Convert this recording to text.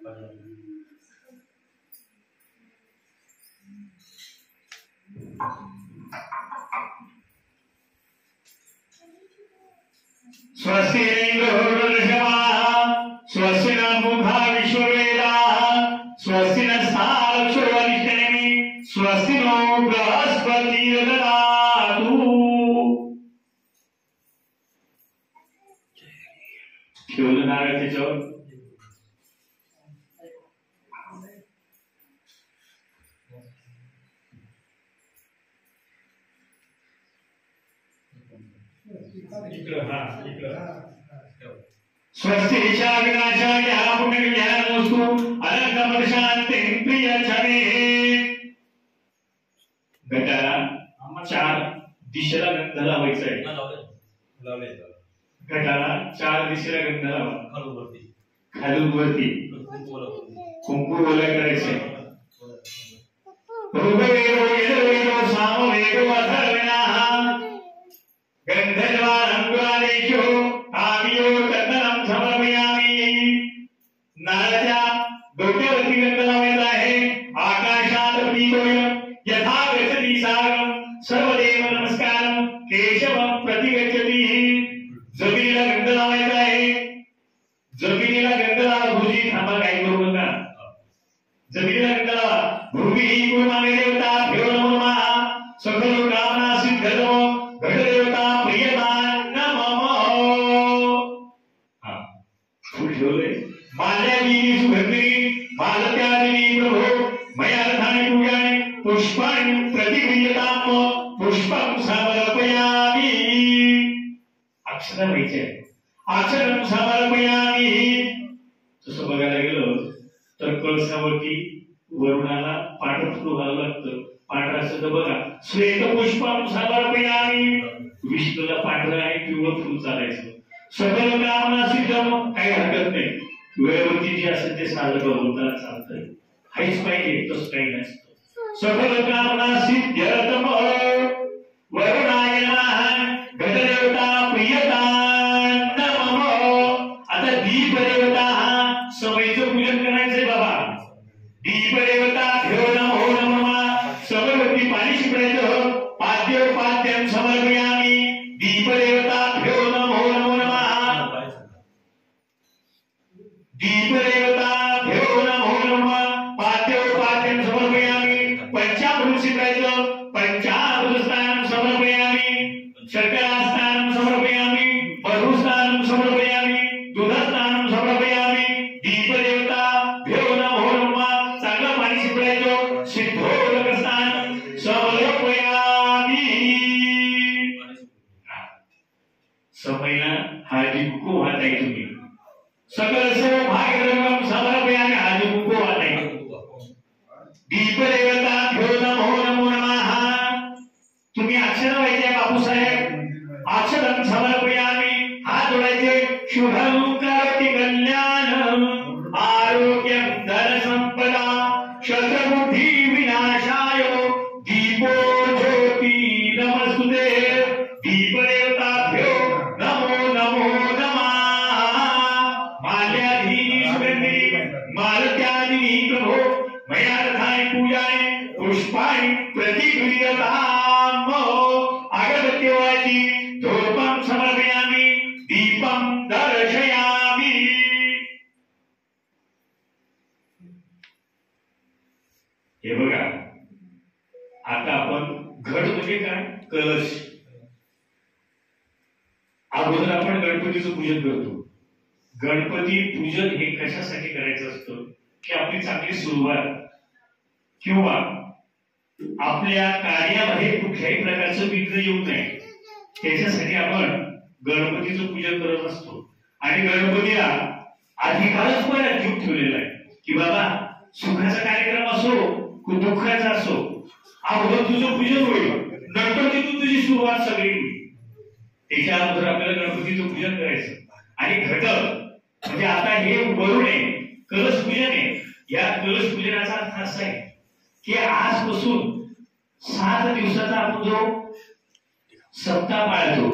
स्वस्ति स्वस्ति न मुखा विश्ववेदाः स्वस्ति न साक्षरवनिष्ठनेमि स्वस्ति नो बृहस्पतिर्ददातु। ठेवलं नारळ त्याच्यावर स्वस्ति विनाशाय पुण्यज्ञानमस्तु अनंतमत शांति प्रिय छवे। घटाला 4 दिशेला गंध लावायचा आहे। घटाला 4 दिशेला गंध लावा। खालून वरती कुंकू ओला करायचे। ऋग्वेदो यजुर्वेदो सामवेदो अथर्वणः गंधर्वाणेषु आवियो चंदनं समर्पयामि। नारळाच्या डोक्यावरती गंध लावायचा आहे। आकाशात प्रतीतोय यथा गच्छति सागरं सर्वदेव नमस्कारं केशवं प्रतिगच्छति। जमिनीला गंध लावायचा आहे। जमिनीला गंध लावा। गुरुजी थांबा, काय करू नका। जमिनीला गंध लावा। भूमी कुर्मामे देवता भ्यो नमो नमः सकल कामना सिद्धतो घटदेवता प्रियमान नमः। फूल ठेवले। माल्यादी सुगंधी मालत्यादी प्रभो मया रथानि पूजानि पुष्पाणि प्रतिगृह्यताम पुष्पं समर्पयामि। अक्षर व्हायचे। आचरण समर्पयामि। तसं बघायला गेलो तर कळसावरती वरुणाला पांढरं फुल घालावं लागतं। पांढरा शब्द बघा, श्वेत पुष्पं समर्पयामि। विष्णूला पांढरं आणि पिवळं फुल चालायचं। सकल कामना सिद्धम, काही हरकत नाही। वेळेवरती जे असेल ते साधं बोलताना चालतंय। हाच पाहिजे, तसं काही नसतं। सकल कामना सिद्ध्यर्थम वरुणाय नमः घटदेवता प्रियतां नमः। आता दीपदेवता समयीचं पूजन करायचंय बाबा। दीपदेवता भ्यो नमो नमः समवर्ती पाणी शिंपडायचं। पाद्योपाद्यं समर्पयामि। दीपदेवता भ्यो नमो नमः दीपदेवता भ्यो नमो नमः पाद्योपाद्यं समर्पयामि। पंचामृत शिंपडायचं। पंचामृत स्नानं समर्पयामि। शर्करा स्नानं समर्पयामि। मधुस्नानं समर्पयामि। दूधस्नानं समर्पयामि। दीपदेवता भ्यो नमो नमः चांगलं पाणी शिंपडायचं। सिद्धोदक स्नानं समर्पयामि। समयला हळदी कुंकू वाहताय तुम्ही। सकल सौभाग्यद्रव्यं समर्पयामि। हळदी कुंकू वाहताय। दीपदेवता भ्यो नमो नमः। तुम्ही अक्षर व्हायचे बापूसाहेब। अक्षरं समर्पयामि। हात जोडायचे। शुभं करोति कल्याणं आरोग्यं धनसंपदा शत्रबुद्धि विनाशाय दीपो ज्योति नमस्तुते। दीपदेवताभ्यो नमो नमो नमः। माल्यादीनि सुगन्धि मालत्यादीनि प्रभो मया रथानि पूजानि पुष्पाणि प्रतिगृह्यताम। अगरबत्ती वाची धूपं समर्पयामि। दीपं दर्शयामि। हे बघा, आता आपण घट म्हणजे काय, कलश। अगोदर आपण गणपतीचं पूजन करतो। गणपती पूजन हे कशासाठी करायचं असतं की आपली चांगली सुरुवात किंवा आपल्या कार्यामध्ये कुठल्याही प्रकारचं विघ्न येऊ नये त्याच्यासाठी आपण गणपतीचं पूजन करत असतो। आणि गणपतीला अधिकारच पण जीव ठेवलेला आहे की बाबा सुखाचा कार्यक्रम असो की दुःखाचा असो, अगोदर तुझं पूजन होईल, नंतर तिथून तुझी सुरुवात सगळी होईल। त्याच्या अगोदर आपल्याला गणपतीचं पूजन करायचं। आणि घट म्हणजे आता हे वरुण आहे, कलश पूजन आहे। या कलश पूजनाचा अर्थ असा आहे की आजपासून 7 दिवसाचा आपण जो सप्ताह पाळतो